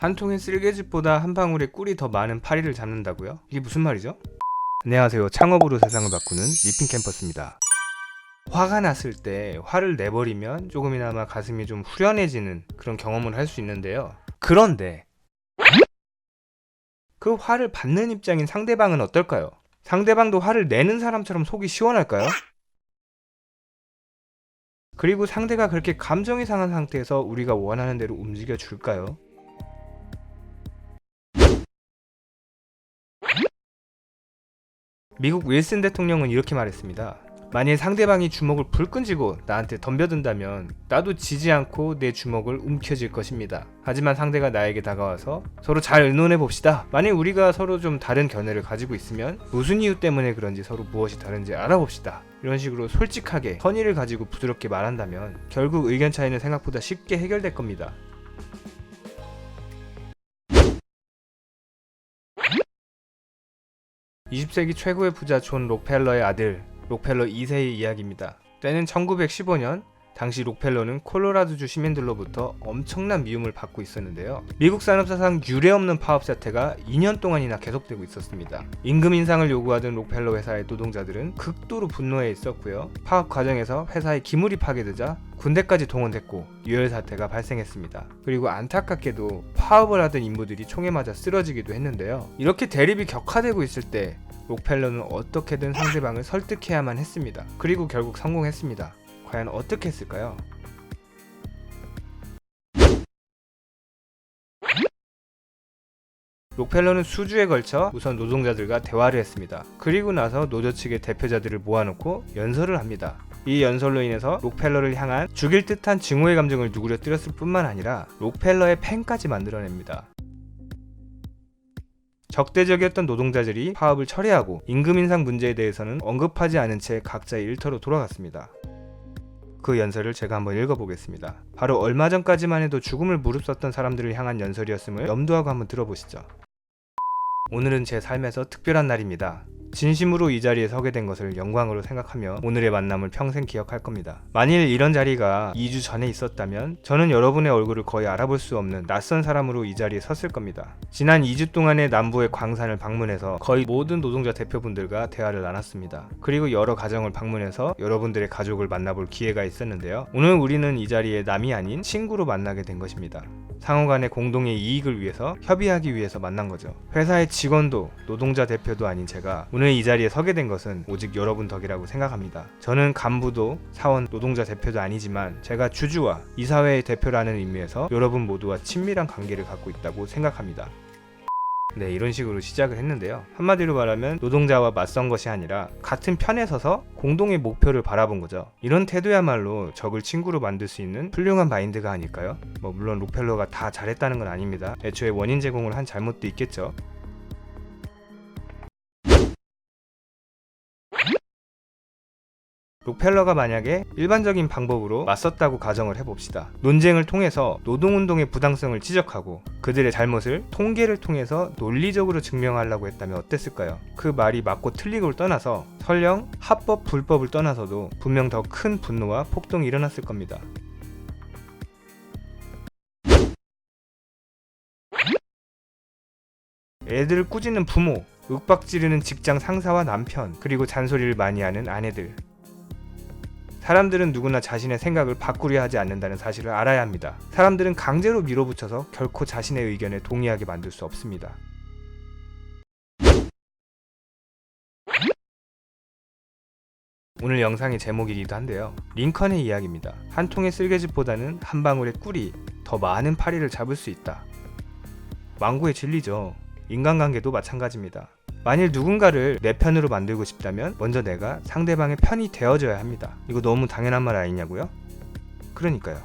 한 통의 쓸개즙보다 한 방울의 꿀이 더 많은 파리를 잡는다고요? 이게 무슨 말이죠? 안녕하세요. 창업으로 세상을 바꾸는 리핀 캠퍼스입니다. 화가 났을 때 화를 내버리면 조금이나마 가슴이 좀 후련해지는 그런 경험을 할 수 있는데요. 그런데 그 화를 받는 입장인 상대방은 어떨까요? 상대방도 화를 내는 사람처럼 속이 시원할까요? 그리고 상대가 그렇게 감정이 상한 상태에서 우리가 원하는 대로 움직여 줄까요? 미국 윌슨 대통령은 이렇게 말했습니다. 만일 상대방이 주먹을 불끈 쥐고 나한테 덤벼든다면 나도 지지 않고 내 주먹을 움켜쥘 것입니다. 하지만 상대가 나에게 다가와서 서로 잘 의논해 봅시다. 만일 우리가 서로 좀 다른 견해를 가지고 있으면 무슨 이유 때문에 그런지 서로 무엇이 다른지 알아봅시다. 이런 식으로 솔직하게 선의를 가지고 부드럽게 말한다면 결국 의견 차이는 생각보다 쉽게 해결될 겁니다. (20세기) 최고의 부자 존 록펠러의 아들 록펠러 2세의 이야기입니다. 때는 1915년, 당시 록펠러는 콜로라도주 시민들로부터 엄청난 미움을 받고 있었는데요. 미국 산업사상 유례없는 파업 사태가 2년 동안이나 계속되고 있었습니다. 임금 인상을 요구하던 록펠러 회사의 노동자들은 극도로 분노해 있었고요. 파업 과정에서 회사의 기물이 파괴되자 군대까지 동원됐고 유혈 사태가 발생했습니다. 그리고 안타깝게도 파업을 하던 인부들이 총에 맞아 쓰러지기도 했는데요. 이렇게 대립이 격화되고 있을 때 록펠러는 어떻게든 상대방을 설득해야만 했습니다. 그리고 결국 성공했습니다. 과연 어떻게 했을까요? 록펠러는 수주에 걸쳐 우선 노동자들과 대화를 했습니다. 그리고 나서 노조 측의 대표자들을 모아놓고 연설을 합니다. 이 연설로 인해서 록펠러를 향한 죽일 듯한 증오의 감정을 누그러뜨렸을 뿐만 아니라 록펠러의 팬까지 만들어냅니다. 적대적이었던 노동자들이 파업을 철회하고 임금 인상 문제에 대해서는 언급하지 않은 채 각자의 일터로 돌아갔습니다. 그 연설을 제가 한번 읽어보겠습니다. 바로 얼마 전까지만 해도 죽음을 무릅썼던 사람들을 향한 연설이었음을 염두하고 한번 들어보시죠. 오늘은 제 삶에서 특별한 날입니다. 진심으로 이 자리에 서게 된 것을 영광으로 생각하며 오늘의 만남을 평생 기억할 겁니다. 만일 이런 자리가 2주 전에 있었다면 저는 여러분의 얼굴을 거의 알아볼 수 없는 낯선 사람으로 이 자리에 섰을 겁니다. 지난 2주 동안의 남부의 광산을 방문해서 거의 모든 노동자 대표분들과 대화를 나눴습니다. 그리고 여러 가정을 방문해서 여러분들의 가족을 만나볼 기회가 있었는데요. 오늘 우리는 이 자리에 남이 아닌 친구로 만나게 된 것입니다. 상호간의 공동의 이익을 위해서 협의하기 위해서 만난 거죠. 회사의 직원도 노동자 대표도 아닌 제가 오늘 이 자리에 서게 된 것은 오직 여러분 덕이라고 생각합니다. 저는 간부도 사원 노동자 대표도 아니지만 제가 주주와 이사회의 대표라는 의미에서 여러분 모두와 친밀한 관계를 갖고 있다고 생각합니다. 네, 이런 식으로 시작을 했는데요. 한마디로 말하면 노동자와 맞선 것이 아니라 같은 편에 서서 공동의 목표를 바라본 거죠. 이런 태도야말로 적을 친구로 만들 수 있는 훌륭한 마인드가 아닐까요? 물론 록펠러가 다 잘했다는 건 아닙니다. 애초에 원인 제공을 한 잘못도 있겠죠. 록펠러가 만약에 일반적인 방법으로 맞섰다고 가정을 해봅시다. 논쟁을 통해서 노동운동의 부당성을 지적하고 그들의 잘못을 통계를 통해서 논리적으로 증명하려고 했다면 어땠을까요? 그 말이 맞고 틀리고를 떠나서 설령 합법, 불법을 떠나서도 분명 더 큰 분노와 폭동이 일어났을 겁니다. 애들을 꾸짖는 부모, 윽박지르는 직장 상사와 남편, 그리고 잔소리를 많이 하는 아내들. 사람들은 누구나 자신의 생각을 바꾸려 하지 않는다는 사실을 알아야 합니다. 사람들은 강제로 밀어붙여서 결코 자신의 의견에 동의하게 만들 수 없습니다. 오늘 영상의 제목이기도 한데요. 링컨의 이야기입니다. 한 통의 쓸개즙보다는 한 방울의 꿀이 더 많은 파리를 잡을 수 있다. 망고의 진리죠. 인간관계도 마찬가지입니다. 만일 누군가를 내 편으로 만들고 싶다면 먼저 내가 상대방의 편이 되어줘야 합니다. 이거 너무 당연한 말 아니냐고요? 그러니까요.